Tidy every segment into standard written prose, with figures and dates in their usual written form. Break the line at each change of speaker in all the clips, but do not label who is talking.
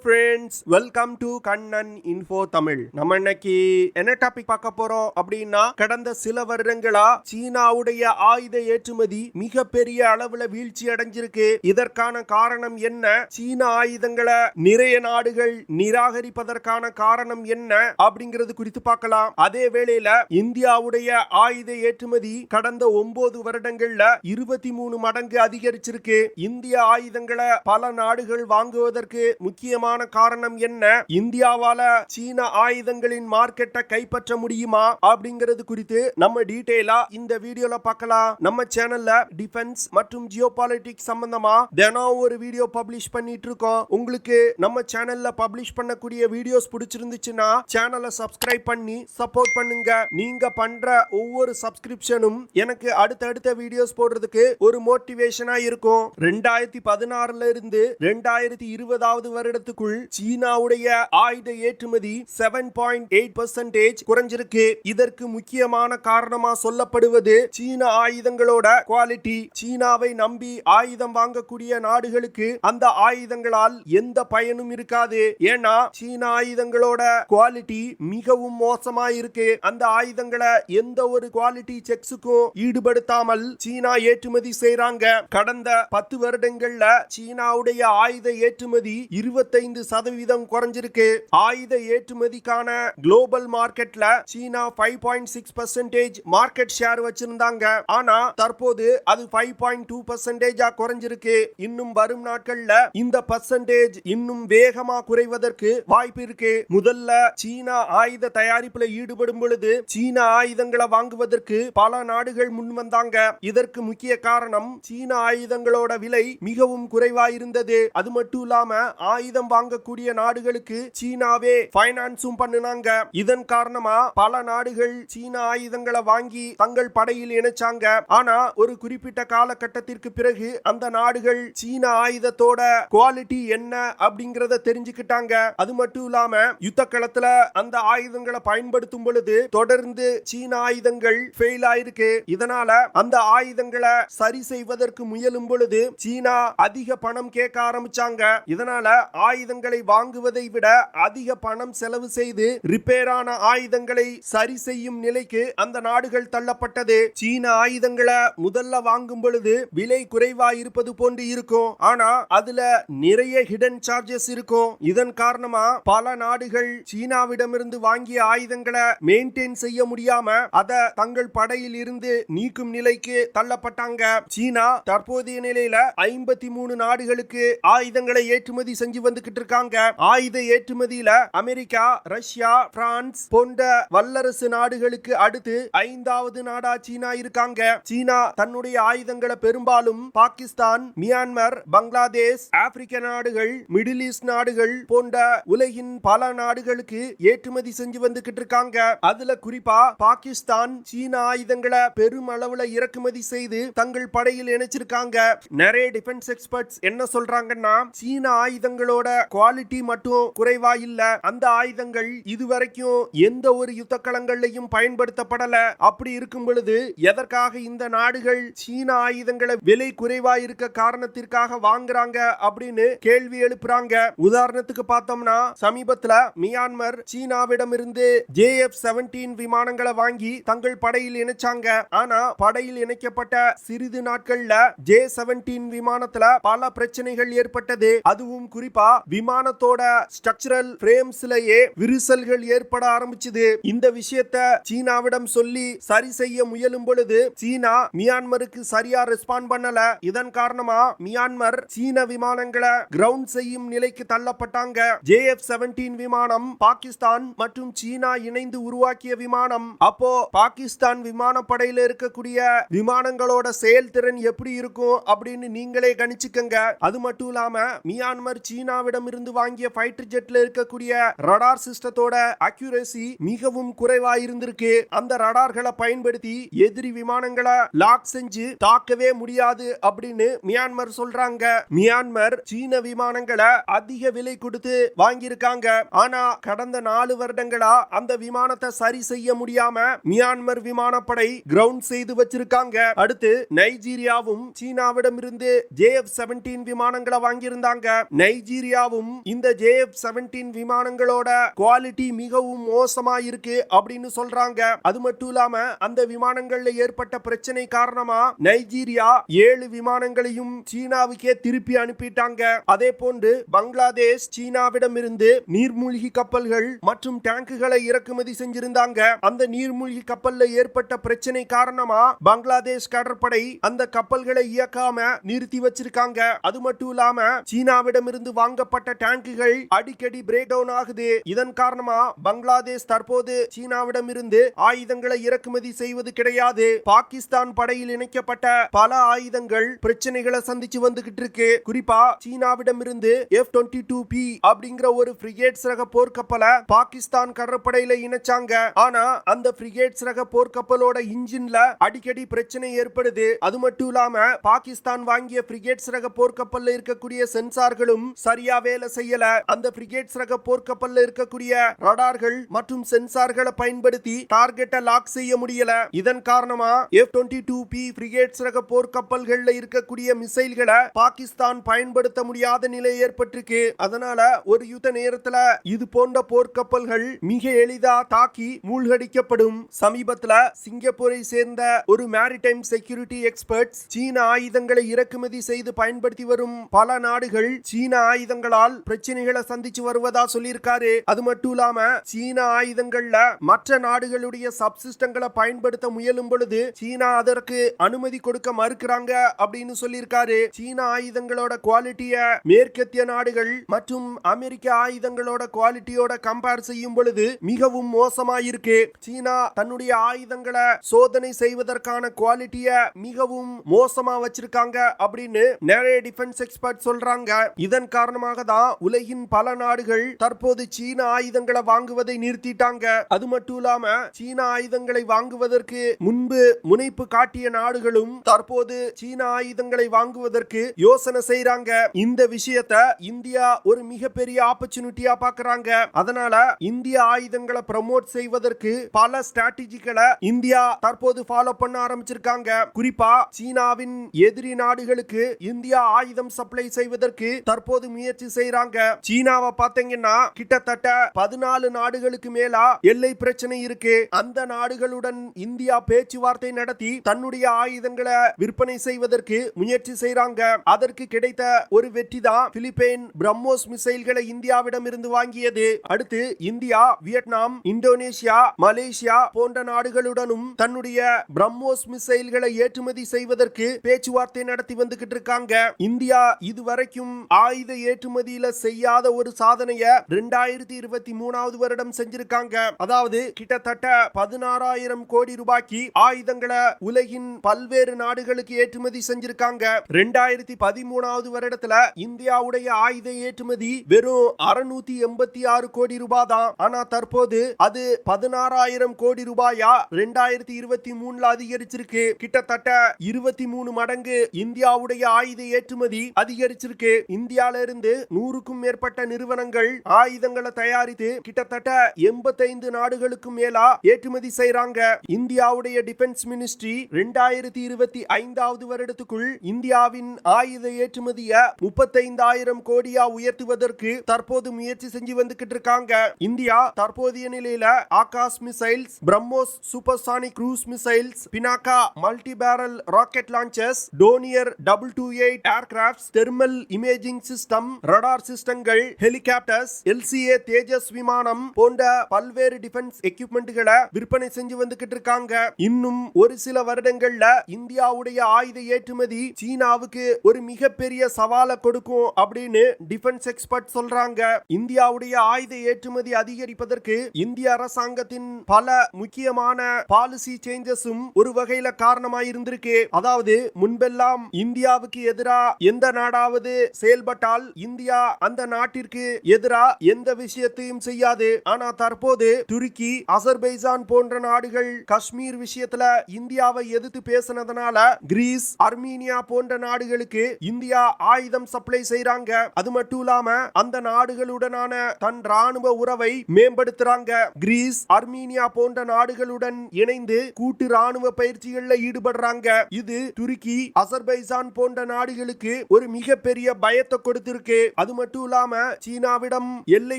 Friends, welcome to Kannan info Tamil. நம்ம இன்னைக்கு என்ன டாபிக் பார்க்க போறோம் அப்படின்னா, கடந்த சில வருடங்களா சீனாவுடைய ஆயுத ஏற்றுமதி மிகப்பெரிய அளவுல வீழ்ச்சி அடைஞ்சிருக்கு. இதற்கான காரணம் என்ன? சீன ஆயுதங்களை நிறைய நாடுகள் நிராகரிப்பதற்கான காரணம் என்ன அப்படிங்கிறது குறித்து பார்க்கலாம். அதே வேளையில இந்தியாவுடைய ஆயுத ஏற்றுமதி கடந்த 9 வருடங்கள்ல 23 மடங்கு அதிகரிச்சிருக்கு. இந்திய ஆயுதங்களை பல நாடுகள் வாங்குவதற்கு முக்கியமான காரணம் என்ன? இந்தியாவால சீன ஆயுதங்களின் மார்க்கெட்டை கைப்பற்ற முடியுமா அப்படிங்கிறது குறித்து நம்ம டீடைலா இந்த வீடியோல பார்க்கலாம். நம்ம சேனல்ல டிஃபென்ஸ் மற்றும் ஜியோபாலிட்டிக்ஸ் சம்பந்தமா தினம் ஒரு வீடியோ பப்ளிஷ் பண்ணிட்டு இருக்கோம். உங்களுக்கு நம்ம சேனல்ல பப்ளிஷ் பண்ணக்கூடிய வீடியோஸ் பிடிச்சிருந்துச்சுன்னா சேனலை சப்ஸ்கிரைப் பண்ணி சப்போர்ட் பண்ணுங்க. நீங்க பண்ற ஒவ்வொரு சப்ஸ்கிரிப்ஷனும் எனக்கு அடுத்தடுத்த வீடியோஸ் போடுறதுக்கு ஒரு மோட்டிவேஷனா இருக்கும். 2016ல இருந்து 2020 வருடத்துக்குள் சீனாவுடைய ஆயுத ஏற்றுமதி 7.8% குறைஞ்சிருக்கு. இதற்கு முக்கியமான காரணமா சொல்லப்படுவது சீன ஆயுதங்களோட குவாலிட்டி. சீனாவை நம்பி ஆயுதம் வாங்கக்கூடிய நாடுகளுக்கு அந்த ஆயுதங்களால் எந்த பயனும் இருக்காது. ஏன்னா சீன ஆயுதங்களோட குவாலிட்டி மிகவும் மோசமா இருக்கு. அந்த ஆயுதங்களை எந்த ஒரு குவாலிட்டி செக்ஸுக்கும் ஈடுபடுத்தாமல் சீனா ஏற்றுமதி செய்றாங்க. கடந்த 10 வருடங்கள்ல சீனாவுடைய ஆயுத ஏற்றுமதி 25% குறைஞ்சிருக்கு. ஆயுத ஏற்றுமதிக்கான குளோபல் மார்க்கெட்ல சீனா 5.6% மார்க்கெட் ஷேர் வச்சிருந்தாங்க. ஆனா தற்போது அது 5.2% குறைஞ்சிருக்கு. இன்னும் வரும் நாட்கள்ல இந்த பர்சன்டேஜ் இன்னும் வேகமா குறைவதற்கு வாய்ப்பு இருக்கு. முதல்ல சீனா ஆயுத தயாரிப்புல ஈடுபடும் பொழுது சீன ஆயுதங்களை வாங்குவதற்கு பல நாடுகள் முன் வந்தாங்க. இதற்கு முக்கிய காரணம் சீன ஆயுதங்களோட விலை மிகவும் குறைவா இருந்தது. அது மட்டும் இல்லாம ஆயுதம் வாங்கக்கூடிய நாடுகளுக்கு சீனாவே பைனான்ஸும் பண்ணுனாங்க. இதன் காரணமா பல நாடுகள் சீன ஆயுதங்களை வாங்கி தங்கள் படையில் இணைச்சாங்க. ஆனா ஒரு குறிப்பிட்ட காலகட்டத்திற்கு பிறகு அந்த நாடுகள் சீன ஆயுதத்தோட குவாலிட்டி என்ன அப்படிங்கறத தெரிஞ்சுக்கிட்டாங்க. அது மட்டும் இல்லாம யுத்த களத்துல அந்த ஆயுதங்களை பயன்படுத்தும் பொழுது தொடர்ந்து சீன ஆயுதங்கள் ஃபெயில் ஆயிருக்கு. இதனால அந்த ஆயுதங்களை சரி செய்வதற்கு முயலும் பொழுது சீனா அதிக பணம் கேட்க ஆரம்பிச்சாங்க. இதனால ஆயுதங்களை வாங்குவதை விட அதிக பணம் செலவு செய்து ரிப்பேரான ஆயுதங்களை சரி செய்யும் நிலைக்கு அந்த நாடுகள் தள்ளப்பட்டது. சீன ஆயுதங்களை முதல்ல வாங்கும் பொழுது விலை குறைவா இருப்பது போன்று இருக்கும். ஆனா அதுல நிறைய ஹிடன் சார்ஜஸ் இருக்கும். இதன் காரணமா பல நாடுகள் சீனாவிடமிருந்து வாங்கிய ஆயுதங்களை மெயின்டைன் செய்ய முடியாம அதை தங்கள் படையில் இருந்து நீக்கும் நிலைக்கு தள்ளப்பட்டாங்க. சீனா தற்போதைய நிலையில 53 நாடுகளுக்கு ஆயுதங்களை ஏற்றுமதி செஞ்சு வந்துகிட்டு இருக்காங்க. ஆயுத ஏற்றுமதியில அமெரிக்கா, ரஷ்யா, பிரான்ஸ் போன்ற வல்லரசு நாடுகளுக்கு அடுத்து 5வது நாடா சீனா இருக்காங்க. சீனா தன்னுடைய ஆயுதங்களை பெரும்பாலும் பாகிஸ்தான், மியான்மர், பங்களாதேஷ், ஆப்பிரிக்க நாடுகள், மிடில் ஈஸ்ட் நாடுகள் போன்ற உலகின் பல நாடுகளுக்கு ஏற்றுமதி செஞ்சு வந்துகிட்டு இருக்காங்க. அதுல குறிப்பா பாகிஸ்தான் சீன ஆயுதங்களை பெரும் அளவுல இறக்குமதி செய்து தங்கள் படையில் இணைச்சிருக்காங்க. நிறைய டிஃபென்ஸ் எக்ஸ்பர்ட்ஸ் என்ன சொல்றாங்கன்னா, சீன ஆயுதங்களோட குவாலிட்டி மட்டும் குறைவா இல்ல, அந்த ஆயுதங்கள் இதுவரைக்கும் எந்த ஒரு யுத்த களங்கள்லையும் பயன்படுத்தப்படல. அப்படி இருக்கும் பொழுது எதற்காக இந்த நாடுகள் சீன ஆயுதங்களை விலை குறைவா இருக்க காரணத்திற்காக வாங்குறாங்க அப்படின்னு கேள்வி எழுப்புறாங்க. உதாரணத்துக்கு பார்த்தோம்னா, சமீபத்துல மியான்மர் சீனாவிடமிருந்து JF-17 விமானங்களை வாங்கி தங்கள் படையில் இணைச்சாங்க. ஆனா படையில் இணைக்கப்பட்ட சிறிது நாட்கள்ல J-17 விமானத்துல பல பிரச்சனைகள் ஏற்பட்டது. அதுவும் குறிப்பா விமானத்தோட ஸ்ட்ரக்சரல் பிரேம்ஸ்லயே விரிசல்கள் ஏற்பட ஆரம்பிச்சது. இந்த விஷயத்தை சீனாவிடம் சொல்லி சரி செய்ய முயலும் பொழுது சீனா மியான்மருக்கு சரியா ரெஸ்பாண்ட் பண்ணல. இதன் காரணமா மியான்மர் சீன விமானங்களை கிரவுண்ட் செய்யும் நிலைக்கு தள்ளப்பட்டாங்க. JF-17 விமானம் பாகிஸ்தான் மற்றும் சீனா இணைந்து உருவாக்கிய விமானம். அப்போ பாகிஸ்தான் விமானப்படையில இருக்கக்கூடிய விமானங்களோட செயல்திறன் எப்படி இருக்கும் அப்படின்னு நீங்களே கணிச்சுக்கங்க. அது மட்டும் இல்லாம மியான்மர் சீனாவிடம் இருந்து வாங்கிய ஃபைட்டர் ஜெட்ல இருக்கக்கூடிய ரடார் சிஸ்டத்தோட அக்யூரசி மிகவும் குறைவா இருந்திருக்கு. அந்த ரடார்களை பயன்படுத்தி எதிரி விமானங்களை லாக் செஞ்சு தாக்கவே முடியாது அப்படின்னு மியான்மர் சொல்றாங்க. மியான்மர் சீன விமானங்களை அதிக விலை கொடுத்து வாங்கியிருக்காங்க. ஆனா கடந்த 4 வருடங்களா அந்த விமானத்தை சரி செய்ய முடியாம மியான்மர் விமானப்படை கிரவுண்ட் செய்து வச்சிருக்காங்க. அடுத்து நைஜீரியாவும் சீனாவிடம் இருந்து JF-17 விமானங்களை வாங்கியிருந்தாங்க. நைஜீரியாவும் சீனாவும் இந்த JF-17 விமானங்களோட குவாலிட்டி மிகவும் மோசமா இருக்கு அப்படின்னு சொல்றாங்க. அது மட்டும் இல்லாம அந்த விமானங்கள்ல ஏற்பட்ட பிரச்சனை காரணமா நைஜீரியா 7 விமானங்களையும் சீனாவுக்கே திருப்பி அனுப்பிட்டாங்க. அதே போன்று பங்களாதேஷ் சீனாவிடம் இருந்து நீர்மூழ்கி கப்பல்கள் மற்றும் டேங்குகளை இறக்குமதி செஞ்சிருந்தாங்க. அந்த நீர்மூழ்கி கப்பல்ல ஏற்பட்ட பிரச்சனை காரணமா பங்களாதேஷ் கடற்படை அந்த கப்பல்களை இயக்காம நிறுத்தி வச்சிருக்காங்க. அது மட்டும் இல்லாம சீனாவிடம் இருந்து வாங்கப்பட்ட டேங்குகள் அடிக்கடி பிரேக் டவுன் ஆகுது. இதன் காரணமா பங்களாதேஷ் தற்போது சீனாவிடம் இருந்து ஆயுதங்களை இறக்குமதி செய்வது கிடையாது. பாகிஸ்தான் படையில் இணைக்கப்பட்ட பல ஆயுதங்கள் பிரச்சனைகளை சந்திச்சு வந்துகிட்டு இருக்கு. குறிப்பா சீனாவிடம் இருந்து F-22P அப்படிங்கிற ஒரு ஃப்ரிகேட்ஸ் ரக போர்க்கப்பலை பாகிஸ்தான் கடற்படையில இணைச்சாங்க. ஆனா அந்த ஃப்ரிகேட்ஸ் ரக போர்க்கப்பலோட இன்ஜின்ல அடிக்கடி பிரச்சனை ஏற்படுது. அது மட்டும் இல்லாம பாகிஸ்தான் வாங்கிய ஃப்ரிகேட்ஸ் ரக போர்க்கப்பல்ல இருக்கக்கூடிய சென்சார்களும் சரியா வேலை செய்யல. அந்த ஃப்ரிகேட்ஸ் ரக போர்க்கப்பல்ல இருக்கக்கூடிய ரடார்கள் மற்றும் சென்சார்களை பயன்படுத்தி டார்கெட்டை லாக் செய்ய முடியல. இதன் காரணமா F-22P ஃப்ரிகேட்ஸ் ரக போர்க்கப்பல்கள்ல இருக்கக்கூடிய மிசைல்களை பாகிஸ்தான் பயன்படுத்த முடியாத நிலை ஏற்பட்டிருக்கு. அதனால ஒரு யுத்த நேரத்துல இது போன்ற போர்க்கப்பல்கள் மிக எளிதா தாக்கி மூழ்கடிக்கப்படும். சமீபத்துல சிங்கப்பூரை சேர்ந்த ஒரு மேரிடைம் செக்யூரிட்டி எக்ஸ்பர்ட்ஸ் சீன ஆயுதங்களை இறக்குமதி செய்து பயன்படுத்தி வரும் பல நாடுகள் சீன ஆயுதங்களால் பிரச்சனைகளை சந்திச்சு வருவதா சொல்லியிருக்காரு. அது மட்டும் இல்லாம சீன ஆயுதங்கள்ல மற்ற நாடுகளுடைய சப்சிஸ்டங்களை பயன்படுத்த முயலும் பொழுது சீனா அதற்கு அனுமதி கொடுக்க மறுக்கிறாங்க அப்படின்னு சொல்லியிருக்காரு. சீன ஆயுதங்களோட குவாலிட்டிய மேற்கத்திய நாடுகள் மற்றும் அமெரிக்க ஆயுதங்களோட குவாலிட்டியோட கம்பேர் செய்யும் பொழுது மிகவும் மோசமா இருக்கு. சீனா தன்னுடைய ஆயுதங்களை சோதனை செய்வதற்கான குவாலிட்டிய மிகவும் மோசமா வச்சிருக்காங்க அப்படின்னு நிறைய டிஃபென்ஸ் எக்ஸ்பர்ட் சொல்றாங்க. இதன் காரணமாக தான் உலகின் பல நாடுகள் தற்போது சீன ஆயுதங்களை வாங்குவதை நிறுத்திட்டாங்க. அது மட்டும் இல்லாம சீன ஆயுதங்களை வாங்குவதற்கு முன்பு முனைப்பு காட்டிய நாடுகளும் தற்போது சீன ஆயுதங்களை வாங்குவதற்கு யோசனை செய்றாங்க. இந்த விஷயத்தை இந்தியா ஒரு மிகப்பெரிய ஆப்பர்ச்சுனிட்டியா பார்க்கறாங்க. அதனால இந்திய ஆயுதங்களை ப்ரோமோட் செய்வதற்கு பல ஸ்ட்ராட்டஜிகளை இந்தியா தற்போது ஃபாலோ பண்ண ஆரம்பிச்சிருக்காங்க. குறிப்பா சீனாவின் எதிரி நாடுகளுக்கு இந்தியா ஆயுதம் சப்ளை செய்வதற்கு தற்போது முயற்சி செய்றாங்க. சீனாவை பார்த்தீங்கன்னா கிட்டத்தட்ட 14 நாடுகளுக்கு மேலா எல்லை பிரச்சனை இருக்கு. அந்த நாடுகளுடன் இந்தியா பேச்சுவார்த்தை நடத்தி தன்னுடைய ஆயுதங்களை விற்பனை செய்வதற்கு முயற்சி செய்றாங்க. அதற்கு கிடைத்த ஒரு வெற்றி தான் பிலிப்பைன் பிரம்மோஸ் மிசைல்களை இந்தியாவிடம் இருந்து வாங்கியது. அடுத்து இந்தியா வியட்நாம், இந்தோனேஷியா, மலேசியா போன்ற நாடுகளுடனும் தன்னுடைய பிரம்மோஸ் மிசைல்களை ஏற்றுமதி செய்வதற்கு பேச்சுவார்த்தை நடத்தி வந்துகிட்டு இருக்காங்க. இந்தியா இதுவரைக்கும் ஆயுத ஏற்றுமதியில செய்யாத ஒரு சாதனைய 2023 வருடம் செஞ்சிருக்காங்க. அதாவது கிட்டத்தட்ட 16,000 கோடி ரூபாய்க்கு ஆயுதங்களை உலகின் பல்வேறு நாடுகளுக்கு ஏற்றுமதி செஞ்சிருக்காங்க. 2013 வருடத்துல இந்தியாவுடைய ஆயுத ஏற்றுமதி வெறும் 686 கோடி ரூபாய் தான். ஆனா தற்போது அது 16,000 கோடி ரூபாயா 2023 அதிகரிச்சிருக்கு. கிட்டத்தட்ட 23 மடங்கு இந்தியாவுடைய ஆயுத ஏற்றுமதி அதிகரிச்சிருக்கு. இந்தியால இருந்து 100க்கும் மேற்பட்ட நிறுவனங்கள் ஆயுதங்களை தயாரித்து கிட்டத்தட்ட 85 நாடுகளுக்கும் மேலா ஏற்றுமதி செய்றாங்க. இந்தியாவுடைய டிஃபென்ஸ் மினிஸ்ட்ரி 2025 வருடத்துக்குள் இந்தியாவின் ஆயுத ஏற்றுமதிய 35,000 கோடியா உயர்த்துவதற்கு தற்போது முயற்சி செஞ்சு வந்துகிட்டு இருக்காங்க. இந்தியா தற்போதைய நிலையில Akash missiles, BrahMos supersonic cruise missiles, Pinaka multi barrel rocket launchers, Dornier 228 aircrafts, thermal imaging system, radar சிஸ்டங்கள், ஹெலிகாப்டர்ஸ், LCA தேஜஸ் விமானம் போன்ற பல்வேறு டிஃபென்ஸ் எக்யூப்மெண்ட்களை விற்பனை செஞ்சு வந்துகிட்டு இருக்காங்க. இன்னும் ஒரு சில வருடங்கள்ல இந்தியாவுடைய ஆயுத ஏற்றுமதி சீனாவுக்கு ஒரு மிகப்பெரிய சவாலை கொடுக்கும் அப்படின்னு டிஃபென்ஸ் எக்ஸ்பர்ட் சொல்றாங்க. இந்தியாவுடைய ஆயுத ஏற்றுமதி அதிகரிப்பதற்கு இந்திய அரசாங்கத்தின் பல முக்கியமான பாலிசி சேஞ்சஸும் ஒரு வகையில காரணமாய் இருந்திருக்கு. அதாவது முன்பெல்லாம் இந்தியாவுக்கு எதிரா எந்த நாடாவது செயல்பட்டால் இந்தியா அந்த நாட்டிற்கு எதிரா எந்த விஷயத்தையும் செய்யாது. ஆனா தற்போது துருக்கி, அசர்பைஜான் போன்ற நாடுகள் காஷ்மீர் விஷயத்துல இந்தியாவை எதிர்த்து பேசினதனால கிரீஸ், அர்மீனியா போன்ற நாடுகளுக்கு இந்தியா ஆயுதம் சப்ளை செய்றாங்க. அது மட்டும் இல்லாம அந்த நாடுகளுடனான தன் ராணுவ உறவை மேம்படுத்துறாங்க. கிரீஸ், அர்மீனியா போன்ற நாடுகளுடன் இணைந்து கூட்டு ராணுவ பயிற்சிகள்ல ஈடுபடுறாங்க. இது துருக்கி, அசர்பைஜான் போன்ற நாடுகளுக்கு ஒரு மிகப்பெரிய பயத்தை கொடுத்திருக்கு. அது மட்டும் இல்லாம சீனாவிடம் எல்லை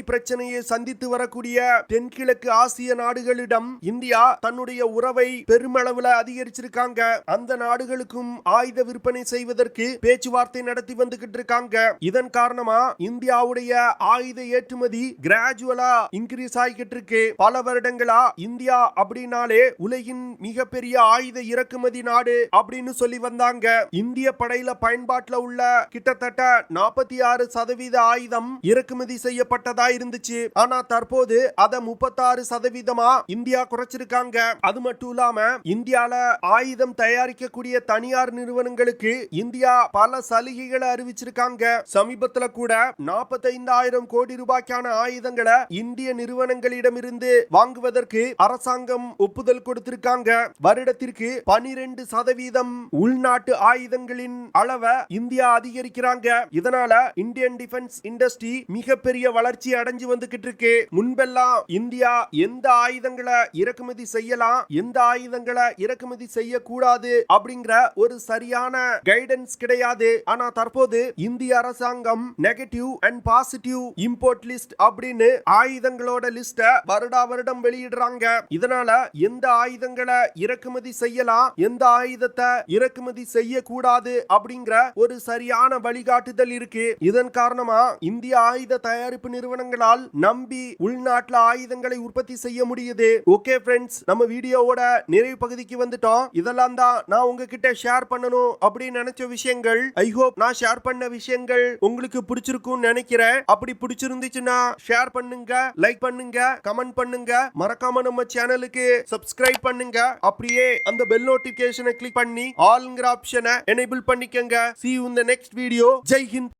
பிரச்சனையை சந்தித்து வரக்கூடிய தென்கிழக்கு ஆசிய நாடுகளிடம் இந்தியா தன்னுடைய உறவை பெருமளவுல அதிகரிச்சிருக்காங்க. அந்த நாடுகளுக்கும் ஆயுத விற்பனை செய்வதற்கு பேச்சுவார்த்தை நடத்தி வந்துகிட்டு இருக்காங்க. இதன் காரணமா இந்தியாவுடைய ஆயுத ஏற்றுமதி கிராஜுவலா இன்கிரீஸ் ஆகிட்டு இருக்கு. பல வருடங்களா இந்தியா அப்படின்னாலே உலகின் மிகப்பெரிய ஆயுத இறக்குமதி நாடு அப்படின்னு சொல்லி வந்தாங்க. இந்திய படையில பயன்பாட்டுல உள்ள கிட்டத்தட்ட 46% ஆயுதம் இறக்குமதி செய்யப்பட்டதா இருந்துச்சு. ஆனா தற்போது அதை 36% இந்தியா குறைச்சிருக்காங்க. அது மட்டும் இல்லாம இந்தியால ஆயுதம் தயாரிக்கக்கூடிய தனியார் நிறுவனங்களுக்கு இந்தியா பல சலுகைகளை அறிவிச்சிருக்காங்க. சமீபத்துல கூட 45,000 கோடி ரூபாய்க்கான ஆயுதங்களை இந்திய நிறுவனங்களிடமிருந்து வாங்குவதற்கு அரசாங்கம் ஒப்புதல் கொடுத்திருக்காங்க. வருடத்திற்கு 12% உள்நாட்டு ஆயுதங்களின் அளவை இந்தியா அதிகரிக்கிறாங்க. இதனால இந்தியன் டிஃபென்ஸ் இண்டஸ்ட்ரி மிகப்பெரிய வளர்ச்சி அடைஞ்சு வந்துகிட்டு இருக்கு. முன்பெல்லாம் இந்தியா எந்த ஆயுதங்களை இறக்குமதி செய்யலாம், எந்த ஆயுதங்களை இறக்குமதி செய்யக்கூடாது அப்படிங்கிற ஒரு சரியான கைடன்ஸ் கிடையாது. ஆனா தற்போது இந்திய அரசாங்கம் negative and positive import list அப்படின்னு ஆயுதங்களோட லிஸ்ட வருடா வருடம் வெளியிடுறாங்க. இதனால எந்த ஆயுதங்களை இறக்குமதி செய்யலாம், எந்த ஆயுதத்தை இறக்குமதி செய்யக்கூடாது அப்படிங்கிற ஒரு சரியான வழிகாட்டுதல் இருக்கு. இதன் காரணமா இந்திய ஆயுத தயாரிப்பு நிறுவனங்களால் நம்பி உள்நாட்டுல ஆயுதங்களை உற்பத்தி செய்ய முடியுது. ஓகே ஃப்ரெண்ட்ஸ், நம்ம வீடியோவோட நிறைவு பகுதிக்கு வந்துட்டோம். இதெல்லாம் தான் நான் உங்ககிட்ட ஷேர் பண்ணணும் அப்படின்னு நினைச்ச விஷயங்கள். ஐ ஹோப் நான் ஷேர் பண்ண விஷயங்கள் உங்களுக்கு பிடிச்சிருக்கும் நினைக்கிறேன். அப்படி பிடிச்சிருந்துச்சுன்னா ஷேர் பண்ணுங்க, லைக் பண்ணுங்க, கமெண்ட் பண்ணுங்க. மறக்காம நம்ம சேனலுக்கு சப்ஸ்கிரைப் பண்ணுங்க. அப்படியே அந்த பெல் நோட்டிபிகேஷனை கிளிக் பண்ணி ஆல்ங்கிற ஆப்ஷனை எனேபிள் பண்ணிக்கங்க. See you in the next video. Jai Hind.